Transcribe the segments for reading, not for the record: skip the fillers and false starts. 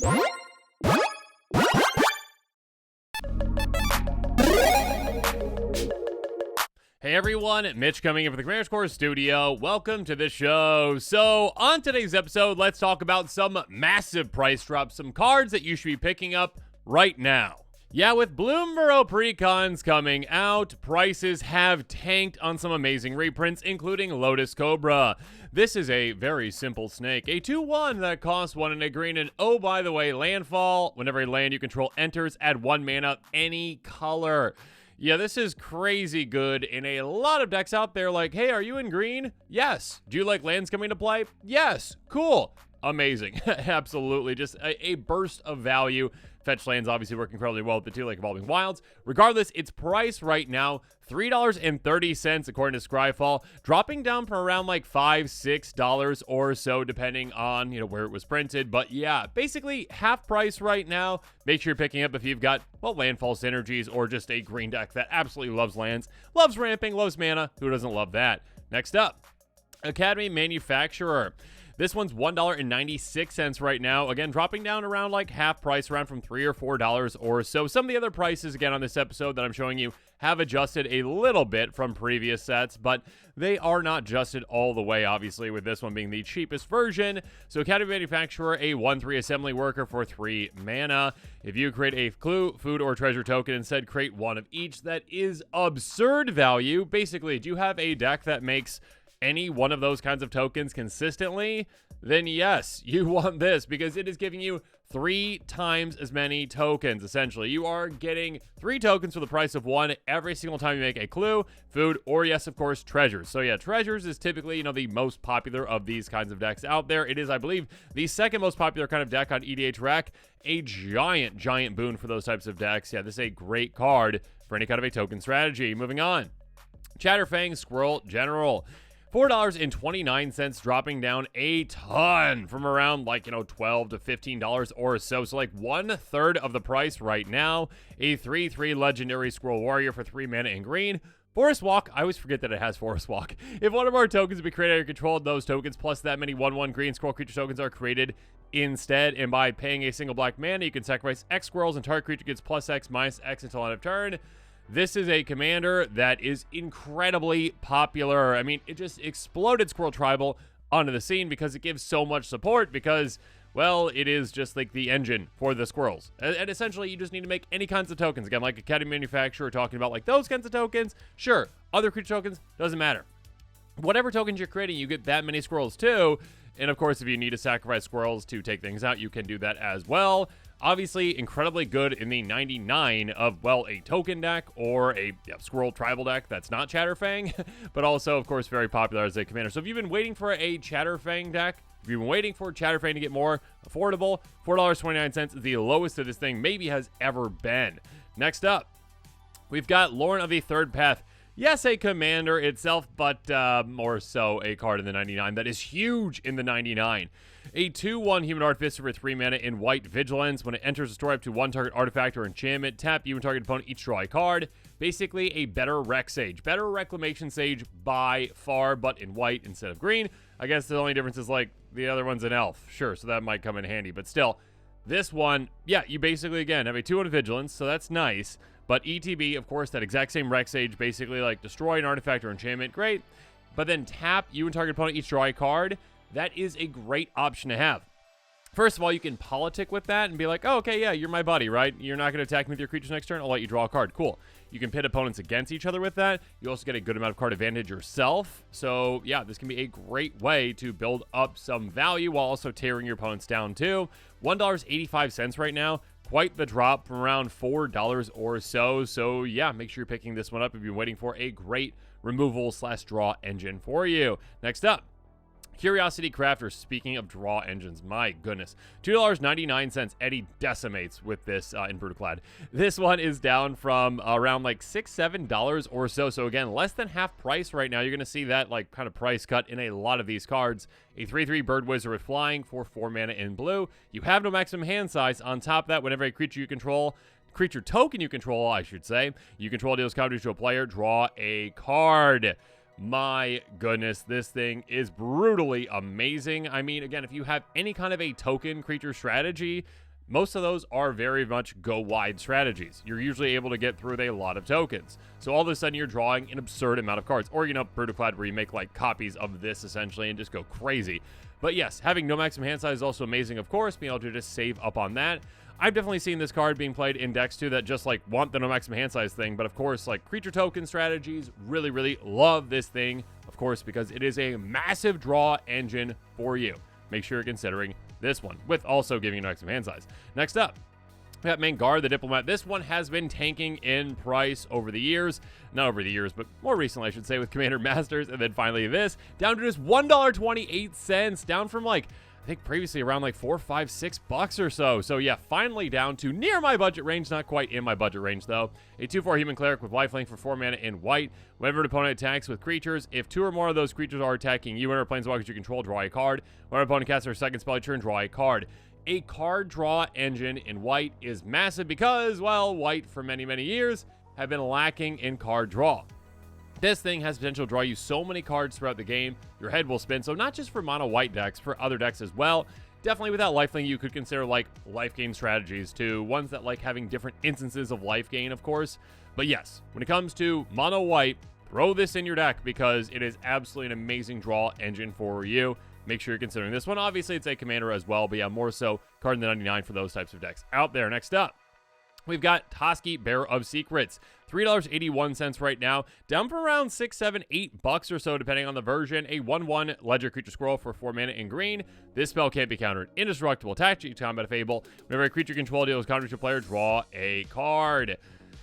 Hey everyone, Mitch coming in for the Commander's Core Studio. Welcome to the show. So, on today's episode, let's talk about some massive price drops, some cards that you should be picking up right now. Yeah, with Bloomborough precons coming out, prices have tanked on some amazing reprints, including Lotus Cobra. This is a very simple snake, a 2/1 that costs 1 and a green, and oh, by the way, landfall. Whenever a land you control enters, add 1 mana, any color. Yeah, this is crazy good in a lot of decks out there. Like, hey, are you in green? Yes. Do you like lands coming to play? Yes. Cool. Amazing. Absolutely. Just a burst of value. Fetch lands obviously work incredibly well with the two, like Evolving Wilds. Regardless, its price right now, $3.30 according to Scryfall, dropping down from around like $5, $6 or so, depending on, where it was printed. But yeah, basically half price right now. Make sure you're picking up if you've got, well, landfall synergies or just a green deck that absolutely loves lands, loves ramping, loves mana. Who doesn't love that? Next up, Academy Manufacturer. This one's $1.96 right now. Again, dropping down around like half price, around from $3 or $4 or so. Some of the other prices, again, on this episode that I'm showing you have adjusted a little bit from previous sets, but they are not adjusted all the way, obviously, with this one being the cheapest version. So Academy Manufacturer, a 1/3 assembly worker for 3 mana. If you create a clue, food, or treasure token, instead create one of each. That is absurd value. Basically, do you have a deck that makes any one of those kinds of tokens consistently? Then yes, you want this because it is giving you 3 times as many tokens. Essentially, you are getting 3 tokens for the price of 1 every single time you make a clue, food, or yes, of course, treasures. So yeah, treasures is typically, the most popular of these kinds of decks out there. It is, I believe, the second most popular kind of deck on EDH Rec. A giant boon for those types of decks. Yeah, this is a great card for any kind of a token strategy. Moving on, Fang Squirrel General. $4.29, dropping down a ton from around like, $12 to $15 or so. So like 1/3 of the price right now. A 3/3 legendary Squirrel Warrior for 3 mana in green. Forest Walk, I always forget that it has Forest Walk. If one of our tokens be created under your control, those tokens plus that many 1/1 green squirrel creature tokens are created instead. And by paying a single black mana, you can sacrifice X squirrels and target creature gets +X, -X until end of turn. This is a commander that is incredibly popular. I mean, it just exploded Squirrel Tribal onto the scene because it gives so much support because, well, it is just like the engine for the squirrels. And essentially, you just need to make any kinds of tokens. Again, like Academy Manufacturer talking about like those kinds of tokens. Sure, other creature tokens, doesn't matter. Whatever tokens you're creating, you get that many squirrels too. And of course, if you need to sacrifice squirrels to take things out, you can do that as well. Obviously, incredibly good in the 99 of, well, a token deck or a Squirrel Tribal deck that's not Fang, but also, of course, very popular as a commander. So if you've been waiting for a Fang deck, if you've been waiting for Fang to get more affordable, $4.29 is the lowest that this thing maybe has ever been. Next up, we've got Lorn of the Third Path. Yes, a commander itself, but more so a card in the 99 that is huge in the 99. A 2/1 Human Artificer for 3 mana in white Vigilance. When it enters, restore up to 1 target artifact or enchantment. Tap you and target opponent each draw a card. Basically a better Rec Sage. Better Reclamation Sage by far, but in white instead of green. I guess the only difference is like the other one's an elf. Sure, so that might come in handy, but still. This one, yeah, you basically, again, have a 2/1 Vigilance, so that's nice. But ETB, of course, that exact same Rec Sage, basically like destroy an artifact or enchantment, great. But then tap you and target opponent each draw a card. That is a great option to have. First of all, you can politic with that and be like, oh, okay, yeah, you're my buddy, right? You're not going to attack me with your creatures next turn. I'll let you draw a card. Cool. You can pit opponents against each other with that. You also get a good amount of card advantage yourself. So, yeah, this can be a great way to build up some value while also tearing your opponents down, too. $1.85 right now. Quite the drop from around $4 or so. So, yeah, make sure you're picking this one up if you're waiting for a great removal/draw engine for you. Next up, Curiosity Crafter. Speaking of draw engines, my goodness. $2.99. Eddie decimates with this in Brutaclad. This one is down from around like $6, $7 or so. So again, less than half price right now. You're going to see that like kind of price cut in a lot of these cards. A 3/3 Bird Wizard with flying for 4 mana in blue. You have no maximum hand size. On top of that, whenever a creature token you control, I should say, you control deals counter to a player, draw a card. My goodness, this thing is brutally amazing. I mean, again, if you have any kind of a token creature strategy, most of those are very much go wide strategies. You're usually able to get through with a lot of tokens. So all of a sudden you're drawing an absurd amount of cards. Or, Brutoclad, where you make like copies of this essentially and just go crazy. But yes, having no maximum hand size is also amazing, of course, being able to just save up on that. I've definitely seen this card being played in decks too that just like want the no maximum hand size thing. But of course, like creature token strategies, really, really love this thing, of course, because it is a massive draw engine for you. Make sure you're considering this one, with also giving you no maximum hand size. Next up, we got Mangar, the Diplomat. This one has been tanking in price over the years. Not over the years, but more recently, I should say, with Commander Masters. And then finally this, down to just $1.28, down from like, I think previously around like $4, $5, $6 or so. So yeah, finally down to near my budget range. Not quite in my budget range though. A 2/4 human cleric with lifelink for 4 mana in white. Whenever an opponent attacks with creatures, if 2 or more of those creatures are attacking you and or planeswalkers you control, draw a card. When an opponent casts their second spell turn, draw a card. A card draw engine in white is massive because, well, white for many, many years have been lacking in card draw. This thing has potential to draw you so many cards throughout the game, your head will spin. So not just for mono white decks, for other decks as well. Definitely with that lifelink, you could consider like life gain strategies too. Ones that like having different instances of life gain, of course. But yes, when it comes to mono white, throw this in your deck because it is absolutely an amazing draw engine for you. Make sure you're considering this one. Obviously, it's a commander as well, but yeah, more so card in the 99 for those types of decks out there. Next up, we've got Toski, Bearer of Secrets. $3.81 right now, down from around $6, $7, $8 or so, depending on the version. A 1/1 Ledger Creature Squirrel for 4 mana in green. This spell can't be countered. Indestructible, attack to combat Fable. Whenever a creature control deals counter to a player, draw a card.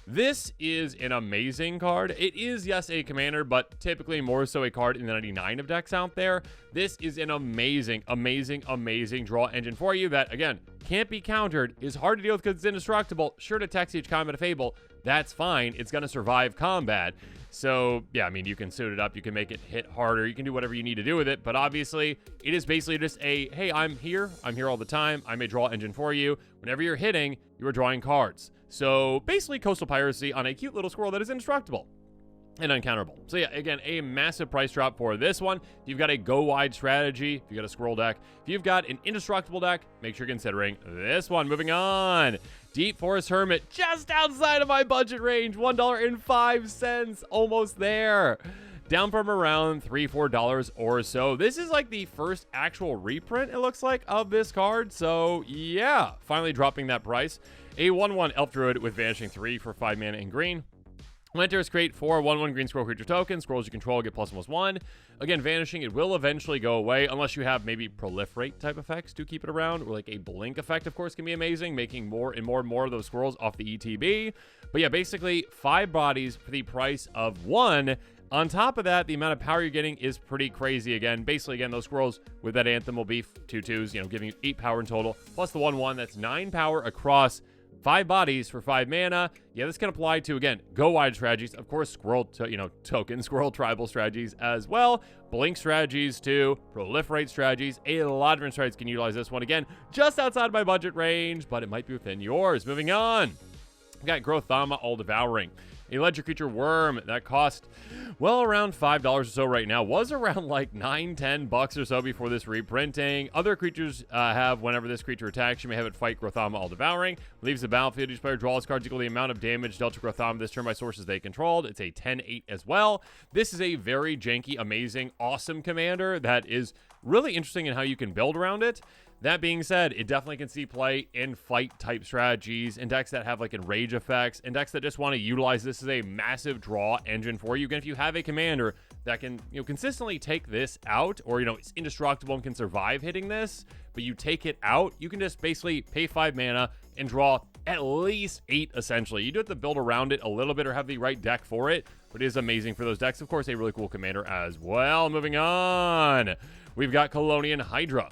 This is an amazing card. It is, yes, a commander, but typically more so a card in the 99 of decks out there. This is an amazing, amazing, amazing draw engine for you that, again, can't be countered, is hard to deal with because it's indestructible. Sure, to attack each combat Fable, that's fine. It's going to survive combat. So, yeah, I mean, you can suit it up. You can make it hit harder. You can do whatever you need to do with it. But obviously, it is basically just a, hey, I'm here all the time. I'm a draw engine for you. Whenever you're hitting, you are drawing cards. So basically Coastal Piracy on a cute little squirrel that is indestructible and uncounterable. So yeah, again, a massive price drop for this one. If you've got a go wide strategy, if you've got a squirrel deck, if you've got an indestructible deck, make sure you're considering this one. Moving on, Deep Forest Hermit, just outside of my budget range, $1.05, almost there. Down from around $3, $4 or so. This is like the first actual reprint, it looks like, of this card. So yeah, finally dropping that price. A 1/1 Elf Druid with Vanishing 3 for 5 mana in green. When enters, create 4 1/1 green squirrel creature tokens. Squirrels you control get +1/+1. Again, Vanishing, it will eventually go away unless you have maybe Proliferate type effects to keep it around. Or like a Blink effect, of course, can be amazing, making more and more of those squirrels off the ETB. But yeah, basically 5 bodies for the price of 1. On top of that, the amount of power you're getting is pretty crazy again. Basically, again, those squirrels with that Anthem will be 2/2s, giving you 8 power in total. Plus the 1/1, that's 9 power across 5 bodies for 5 mana. Yeah, this can apply to, again, go wide strategies. Of course, squirrel, token, squirrel tribal strategies as well. Blink strategies too. Proliferate strategies. A lot of different strategies can utilize this one. Again, just outside my budget range, but it might be within yours. Moving on. We got Grth, All Devouring. A Ledger Creature Worm that cost, well, around $5 or so right now. Was around like $9, $10 or so before this reprinting. Other creatures have, whenever this creature attacks, you may have it fight Grth, All Devouring. Leaves the battlefield. Each player draws cards equal to the amount of damage dealt to Grth this turn by sources they controlled. It's a 10/8 as well. This is a very janky, amazing, awesome commander that is really interesting in how you can build around it. That being said, it definitely can see play in fight-type strategies, in decks that have like enrage effects, in decks that just want to utilize this as a massive draw engine for you. Again, if you have a commander that can, consistently take this out, or, it's indestructible and can survive hitting this, but you take it out, you can just basically pay 5 mana and draw at least 8, essentially. You do have to build around it a little bit or have the right deck for it, but it is amazing for those decks. Of course, a really cool commander as well. Moving on, we've got Coloni Hydra.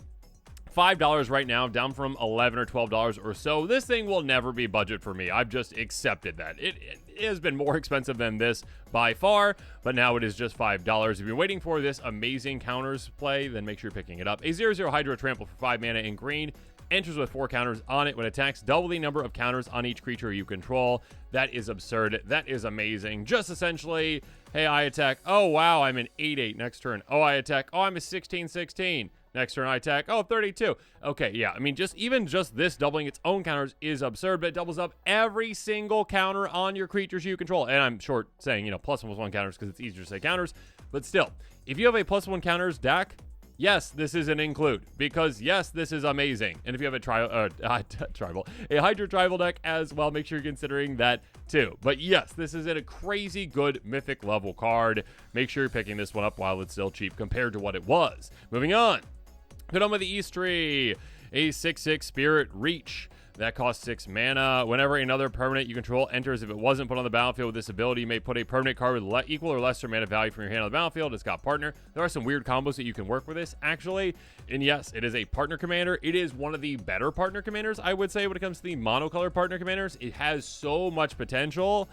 $5 right now, down from $11 or $12 or so. This thing will never be budget for me. I've just accepted that. It has been more expensive than this by far, but now it is just $5. If you're waiting for this amazing counters play, then make sure you're picking it up. A 0/0 Hydra Trample for 5 mana in green. Enters with 4 counters on it. When attacks, double the number of counters on each creature you control. That is absurd. That is amazing. Just essentially, hey, I attack. Oh, wow, I'm an 8/8 next turn. Oh, I attack. Oh, I'm a 16/16. Next turn I attack. Oh, 32. Okay, yeah. I mean, even just this doubling its own counters is absurd, but it doubles up every single counter on your creatures you control. And I'm short saying, +1/+1 counters because it's easier to say counters. But still, if you have a +1 counters deck, yes, this is an include, because yes, this is amazing. And if you have a Hydra tribal deck as well, make sure you're considering that too. But yes, this is a crazy good mythic level card. Make sure you're picking this one up while it's still cheap compared to what it was. Moving on. Put on with the East tree, A66 Spirit Reach. That costs 6 mana. Whenever another permanent you control enters, if it wasn't put on the battlefield with this ability, you may put a permanent card with equal or lesser mana value from your hand on the battlefield. It's got partner. There are some weird combos that you can work with this, actually. And yes, it is a partner commander. It is one of the better partner commanders, I would say, when it comes to the monocolor partner commanders. It has so much potential.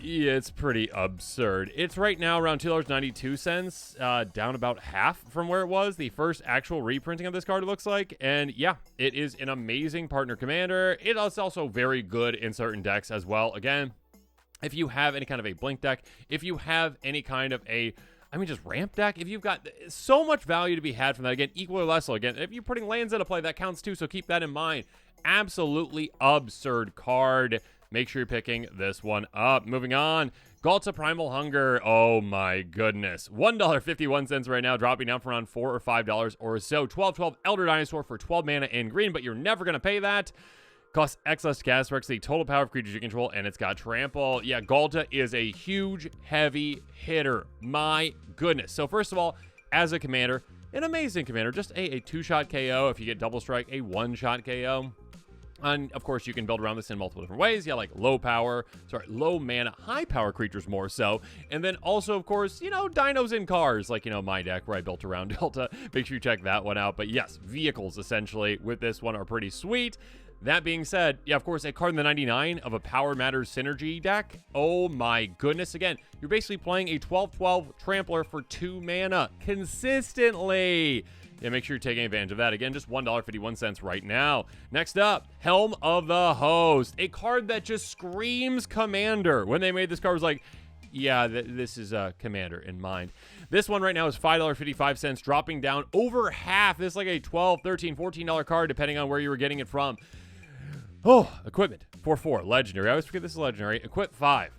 Yeah, it's pretty absurd. It's right now around $2.92, down about half from where it was. The first actual reprinting of this card, it looks like. And yeah, it is an amazing partner commander. It is also very good in certain decks as well. Again, if you have any kind of a blink deck, if you have any kind of just ramp deck, if you've got so much value to be had from that, again, equal or less, again, if you're putting lands into play, that counts too, so keep that in mind. Absolutely absurd card. Make sure you're picking this one up. Moving on, Grth Primal Hunger. Oh my goodness. $1.51 right now, dropping down from around $4 or $5 or so. 12/12 Elder Dinosaur for 12 mana in green, but you're never going to pay that. Costs X less cast, works the total power of creatures you control, and it's got trample. Yeah, Grth is a huge, heavy hitter. My goodness. So first of all, as a commander, an amazing commander. Just a 2-shot KO. If you get double strike, a 1-shot KO. And of course, you can build around this in multiple different ways. Yeah, like low mana, high power creatures more so. And then also, of course, dinos in cars, like, my deck where I built around Delta. Make sure you check that one out. But yes, vehicles essentially with this one are pretty sweet. That being said, yeah, of course, a card in the 99 of a Power Matters Synergy deck. Oh my goodness. Again, you're basically playing a 12/12 Trampler for 2 mana consistently. Yeah, make sure you're taking advantage of that. Again, just $1.51 right now. Next up, Helm of the Host. A card that just screams Commander. When they made this card, it was like, yeah, this is a Commander in mind. This one right now is $5.55, dropping down over half. This is like a $12, $13, $14 card, depending on where you were getting it from. Oh, equipment. 4/4, legendary. I always forget this is legendary. Equip 5.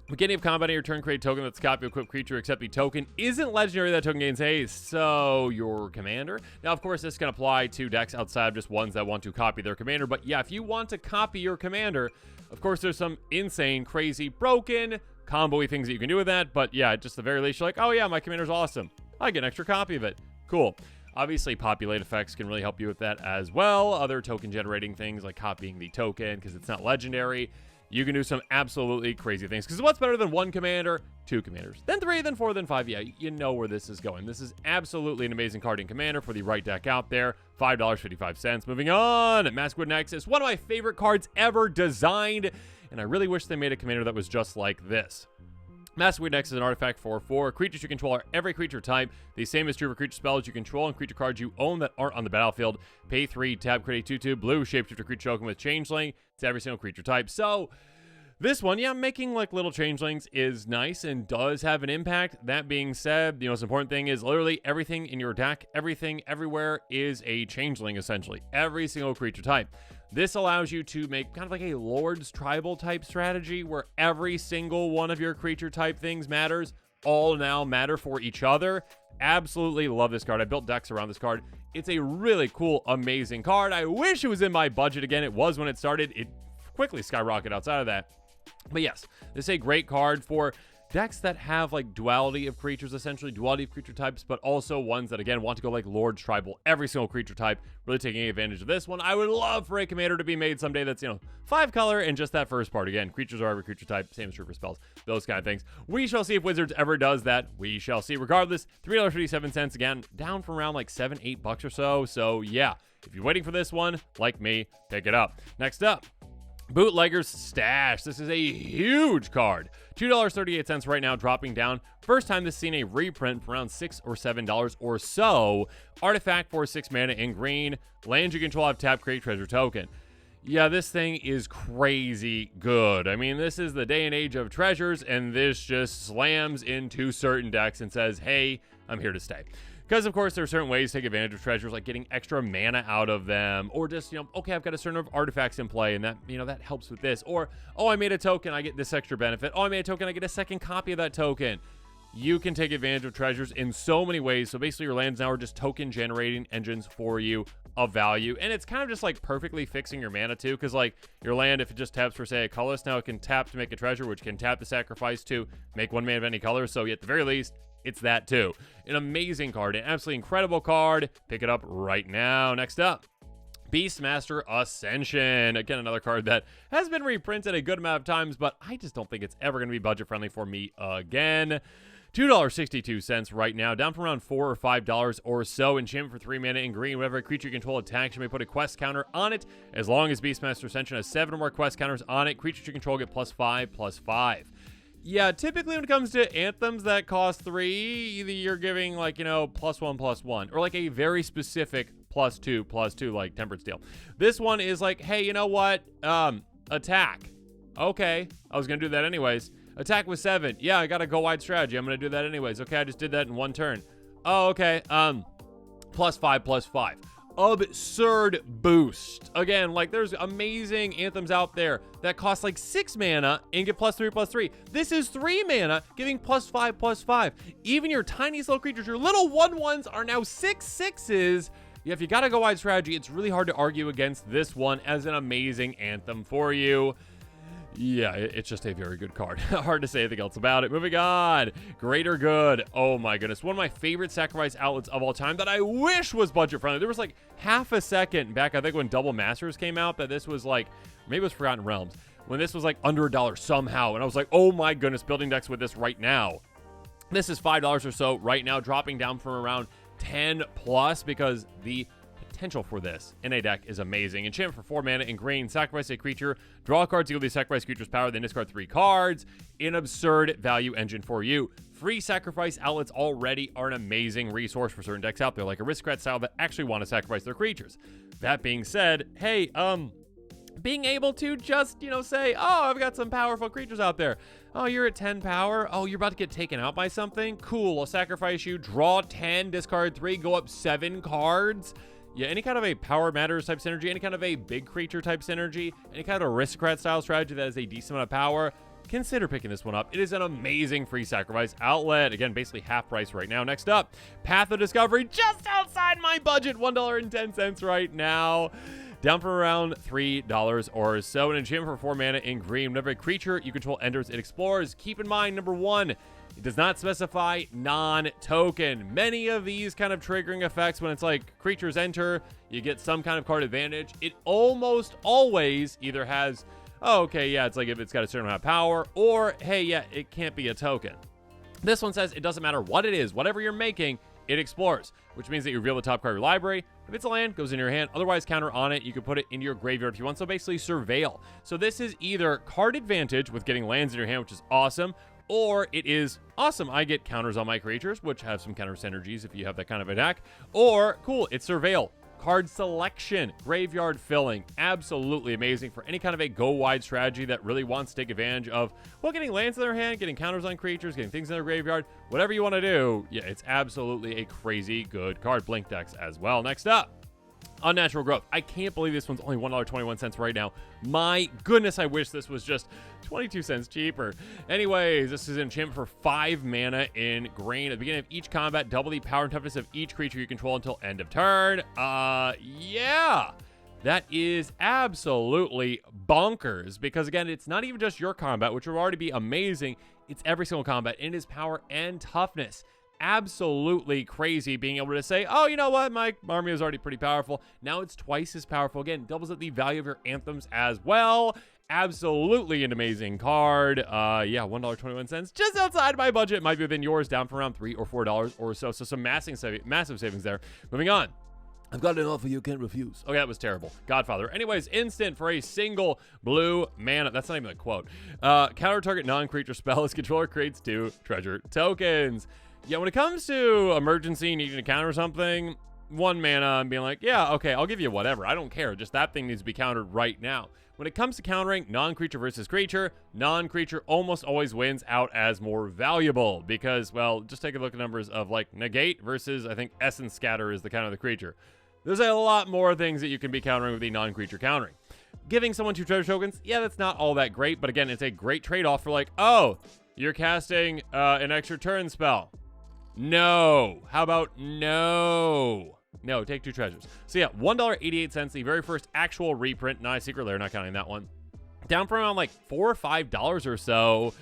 Beginning of combat on your turn, create a token that's a copy of equipped creature, except the token isn't legendary. That token gains haste, so your commander. Now, of course, this can apply to decks outside of just ones that want to copy their commander. But yeah, if you want to copy your commander, of course, there's some insane, crazy, broken, combo-y things that you can do with that. But yeah, just the very least, you're like, oh yeah, my commander's awesome. I get an extra copy of it. Cool. Obviously, populate effects can really help you with that as well. Other token generating things like copying the token because it's not legendary. You can do some absolutely crazy things. Because what's better than 1 commander? 2 commanders. Then 3, then 4, then 5. Yeah, you know where this is going. This is absolutely an amazing card in commander for the right deck out there. $5.55. Moving on. Maswood X is one of my favorite cards ever designed. And I really wish they made a commander that was just like this. Maswood X is an artifact 4/4. Creatures you control are every creature type. The same is true for creature spells you control and creature cards you own that aren't on the battlefield. Pay 3, tap, create a 2/2 blue shapeshifter creature token with changeling. It's every single creature type. So this one, yeah, making like little changelings is nice and does have an impact. That being said, the most important thing is literally everything in your deck, everything everywhere is a changeling essentially. Every single creature type. This allows you to make kind of like a Lord's Tribal type strategy where every single one of your creature type things matters. All now matter for each other. Absolutely love this card. I built decks around this card. It's a really cool, amazing card. I wish it was in my budget again. It was when it started. It quickly skyrocketed outside of that. But yes, this is a great card for decks that have like duality of creatures, essentially duality of creature types, but also ones that again want to go like Lord's Tribal, every single creature type, really taking advantage of this one. I would love for a commander to be made someday that's 5 color and just that first part. Again, creatures are every creature type, same is true for spells, those kind of things. We shall see if Wizards ever does that. We shall see. Regardless, $3.57, again down from around like $7-8 or so. So yeah, if you're waiting for this one like me, pick it up. Next up, Bootlegger's Stash. This is a huge card. $2.38 right now, dropping down. First time this seen a reprint for around $6 or $7 or so. Artifact for 6 mana in green. Lands you control have tap, create treasure token. Yeah, this thing is crazy good. I mean, this is the day and age of treasures, and this just slams into certain decks and says, hey, I'm here to stay. Because, of course, there are certain ways to take advantage of treasures, like getting extra mana out of them, or just, you know, okay, I've got a certain number of artifacts in play, and that, you know, that helps with this. Or, oh, I made a token, I get this extra benefit. Oh, I made a token, I get a second copy of that token. You can take advantage of treasures in so many ways. So basically your lands now are just token generating engines for you of value. And it's kind of just like perfectly fixing your mana too. Because like your land, if it just taps for say a colorless, now it can tap to make a treasure, which can tap the sacrifice to make one mana of any color. So at the very least, it's that too. An amazing card, an absolutely incredible card. Pick it up right now. Next up, Beastmaster Ascension. Again, another card that has been reprinted a good amount of times, but I just don't think it's ever going to be budget friendly for me again. $2.62 right now, down from around $4 or $5 or so. Enchantment for 3 mana in green. Whenever a creature you control attacks, you may put a quest counter on it. As long as Beastmaster Ascension has 7 or more quest counters on it, creatures you control get +5/+5. Yeah, typically when it comes to anthems that cost 3, either you're giving like, you know, +1/+1, or like a very specific +2/+2 like Tempered Steel. This one is like, hey, you know what? Attack. Okay, I was gonna do that anyways. Attack with 7. Yeah, I got a go wide strategy. I'm gonna do that anyways. Okay, I just did that in 1 turn. Oh, okay. +5/+5. Absurd boost. Again, like there's amazing anthems out there that cost like 6 mana and get +3/+3. This is 3 mana giving +5/+5. Even your tiniest little creatures, your little 1/1s are now 6/6s. Yeah, if you got a go wide strategy, it's really hard to argue against this one as an amazing anthem for you. Yeah, it's just a very good card. Hard to say anything else about it. Moving on. Greater Good. Oh my goodness. One of my favorite sacrifice outlets of all time that I wish was budget friendly. There was like half a second back, I think when Double Masters came out, that this was like, maybe it was Forgotten Realms, when this was like under $1 somehow. And I was like, oh my goodness, building decks with this right now. This is $5 or so right now, dropping down from around 10 plus because the potential for this in a deck is amazing. Enchantment for 4 mana in green. Sacrifice a creature. Draw a card to give the sacrifice creature's power, then discard 3 cards. An absurd value engine for you. Free sacrifice outlets already are an amazing resource for certain decks out there, like Aristocrat style, that actually want to sacrifice their creatures. That being said, hey, being able to just, you know, say, oh, I've got some powerful creatures out there. Oh, you're at 10 power. Oh, you're about to get taken out by something? Cool, I'll sacrifice you. Draw 10, discard 3, go up 7 cards. Yeah, any kind of a Power Matters type synergy, any kind of a big creature type synergy, any kind of Aristocrat style strategy that has a decent amount of power, consider picking this one up. It is an amazing free sacrifice outlet. Again, basically half price right now. Next up, Path of Discovery, just outside my budget, $1.10 right now. Down from around $3 or so. An enchantment for 4 mana in green. Whenever a creature you control enters, it explores. Keep in mind, number 1, it does not specify non-token. Many of these kind of triggering effects, when it's like creatures enter, you get some kind of card advantage. It almost always either has, oh, okay, yeah, it's like if it's got a certain amount of power, or, hey, yeah, it can't be a token. This one says it doesn't matter what it is, whatever you're making, it explores, which means that you reveal the top card of your library. If it's a land, goes in your hand. Otherwise, counter on it. You can put it into your graveyard if you want. So basically, surveil. So this is either card advantage with getting lands in your hand, which is awesome, or it is awesome, I get counters on my creatures, which have some counter synergies if you have that kind of attack. Or, cool, it's surveil. Card selection, graveyard filling, absolutely amazing for any kind of a go-wide strategy that really wants to take advantage of, well, getting lands in their hand, getting counters on creatures, getting things in their graveyard, whatever you want to do. Yeah, it's absolutely a crazy good card. Blink decks as well. Next up, Unnatural Growth. I can't believe this one's only $1.21 right now. My goodness, I wish this was just 22 cents cheaper. Anyways, this is an enchantment for 5 mana in green. At the beginning of each combat, double the power and toughness of each creature you control until end of turn. Yeah. That is absolutely bonkers because, again, it's not even just your combat, which will already be amazing. It's every single combat, and it is power and toughness. Absolutely crazy being able to say, oh, you know what, my army is already pretty powerful. Now it's twice as powerful. Again, doubles up the value of your anthems as well. Absolutely an amazing card. Yeah, $1.21, just outside my budget. Might be within yours, down from around $3 or $4 or so. So some massive savings there. Moving on. I've got an offer you can't refuse. Okay, that was terrible. Godfather. Anyways, instant for a single blue mana. That's not even a quote. Counter target non-creature spell. Its controller creates 2 treasure tokens. Yeah, when it comes to emergency needing to counter something, 1 mana and being like, yeah, okay, I'll give you whatever. I don't care. Just that thing needs to be countered right now. When it comes to countering non-creature versus creature, non-creature almost always wins out as more valuable because, well, just take a look at numbers of like negate versus, I think, essence scatter is the counter of the creature. There's a lot more things that you can be countering with the non-creature countering. Giving someone 2 treasure tokens, yeah, that's not all that great, but again, it's a great trade-off for like, oh, you're casting an extra turn spell. No. How about no? No, take 2 treasures. So yeah, $1.88, the very first actual reprint. Nice secret lair, not counting that one. Down from around like $4 or $5 or so.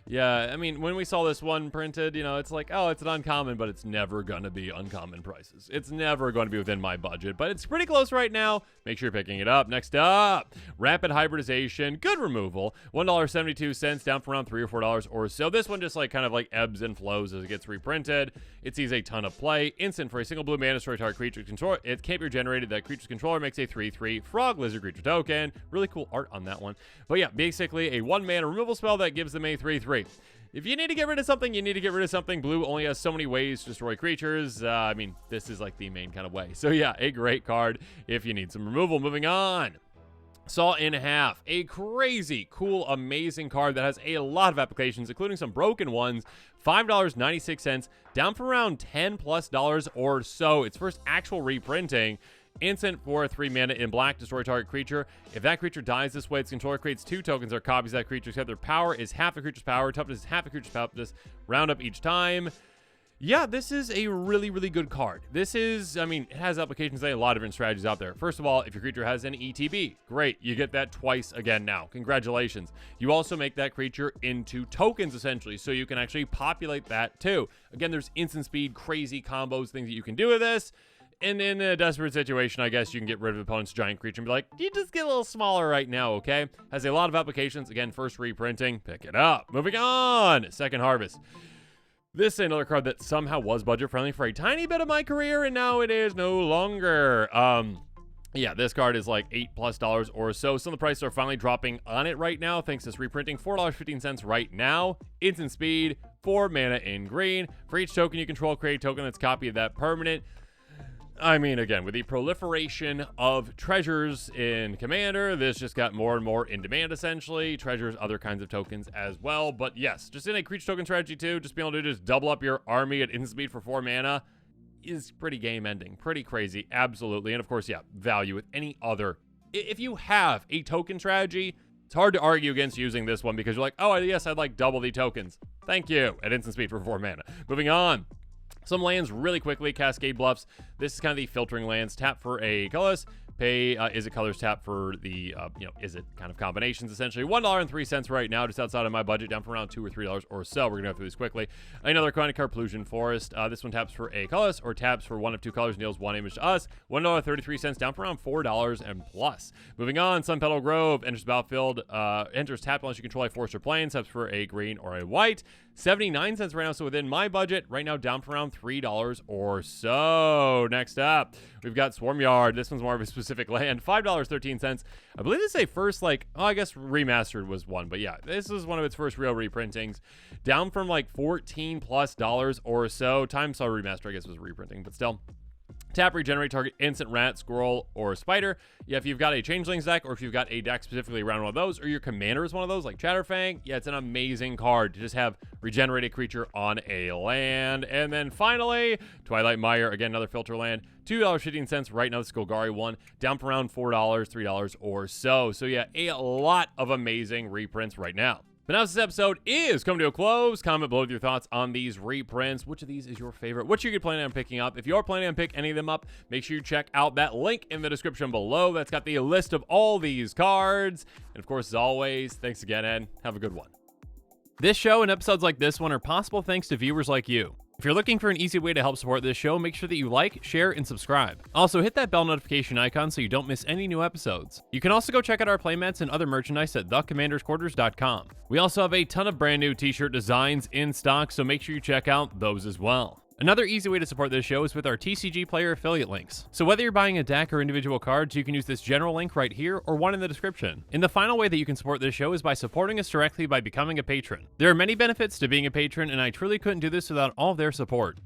Yeah, I mean, when we saw this one printed, you know, it's like, oh, it's an uncommon, but it's never going to be uncommon prices. It's never going to be within my budget, but it's pretty close right now. Make sure you're picking it up. Next up, Rapid Hybridization, good removal. $1.72, down from around $3 or $4 or so. This one just like kind of like ebbs and flows as it gets reprinted. It sees a ton of play. Instant for a single blue mana, destroy target creature control. It can't be regenerated. That creature's controller makes a 3/3 frog lizard creature token. Really cool art on that one. But yeah, basically a 1 mana removal spell that gives them a 3/3. If you need to get rid of something, you need to get rid of something. Blue only has so many ways to destroy creatures. I mean, this is like the main kind of way. So yeah, a great card if you need some removal. Moving on. Saw in Half, a crazy, cool, amazing card that has a lot of applications, including some broken ones. $5.96, down from around $10+ or so. Its first actual reprinting. Instant for 3 mana in black, destroy target creature. If that creature dies this way, its controller creates 2 tokens or copies of that creature, except their power is half the creature's power, toughness is half the creature's toughness, round up each time. Yeah, this is a really, really good card. This is, I mean, it has applications in a lot of different strategies out there. First of all, if your creature has an ETB, great. You get that twice again now. Congratulations. You also make that creature into tokens, essentially, so you can actually populate that too. Again, there's instant speed, crazy combos, things that you can do with this. And in a desperate situation, I guess you can get rid of opponent's giant creature and be like, you just get a little smaller right now, okay? Has a lot of applications. Again, first reprinting, pick it up. Moving on, Second Harvest. This is another card that somehow was budget friendly for a tiny bit of my career, and now it is no longer. Yeah, this card is like $8+ or so. Some of the prices are finally dropping on it right now, thanks to this reprinting. $4.15 right now. Instant speed, 4 mana in green. For each token you control, create a token that's a copy of that permanent. I mean, again, with the proliferation of treasures in Commander, this just got more and more in demand, essentially. Treasures, other kinds of tokens as well. But yes, just in a creature token strategy too, just being able to just double up your army at instant speed for 4 mana is pretty game-ending. Pretty crazy, absolutely. And of course, yeah, value with any other. If you have a token strategy, it's hard to argue against using this one because you're like, oh, yes, I'd like double the tokens. Thank you, at instant speed for 4 mana. Moving on. Some lands really quickly. Cascade Bluffs. This is kind of the filtering lands. Tap for a colorless. Pay is it colors, tap for the is it kind of combinations, essentially. $1.03 right now, just outside of my budget, down from around $2 or $3 or so. We're gonna go through this quickly. Another Coloni Hydra Forest. This one taps for a colorless or taps for 1 of 2 colors and deals 1 image to us. $1.33, down from around $4 and plus. Moving on, Sunpetal Grove enters the battlefield, enters tapped unless you control a forest or plane, taps for a green or a white. 79 cents right now, so within my budget right now, down from around $3 or so. Next up, we've got Swarmyard. This one's more of a specific land. $5.13. I believe this is a first, like, oh, I guess remastered was one, but yeah, this is one of its first real reprintings, down from like $14+ or so. Time Star Remaster, I guess, was reprinting, but still. Tap, regenerate, target instant rat, squirrel, or spider. Yeah, if you've got a changelings deck, or if you've got a deck specifically around one of those, or your commander is one of those, like Fang, yeah, it's an amazing card to just have regenerated creature on a land. And then finally, Twilight Mire, again, another filter land. $2.15 right now, the Golgari one, down from around $4, $3 or so. So yeah, a lot of amazing reprints right now. But now this episode is coming to a close. Comment below with your thoughts on these reprints. Which of these is your favorite? What you're planning on picking up? If you're planning on picking any of them up, make sure you check out that link in the description below. That's got the list of all these cards. And of course, as always, thanks again, and have a good one. This show and episodes like this one are possible thanks to viewers like you. If you're looking for an easy way to help support this show, make sure that you like, share, and subscribe. Also, hit that bell notification icon so you don't miss any new episodes. You can also go check out our playmats and other merchandise at thecommandersquarters.com. We also have a ton of brand new t-shirt designs in stock, so make sure you check out those as well. Another easy way to support this show is with our TCG Player affiliate links. So whether you're buying a deck or individual cards, you can use this general link right here or one in the description. And the final way that you can support this show is by supporting us directly by becoming a patron. There are many benefits to being a patron, and I truly couldn't do this without all of their support.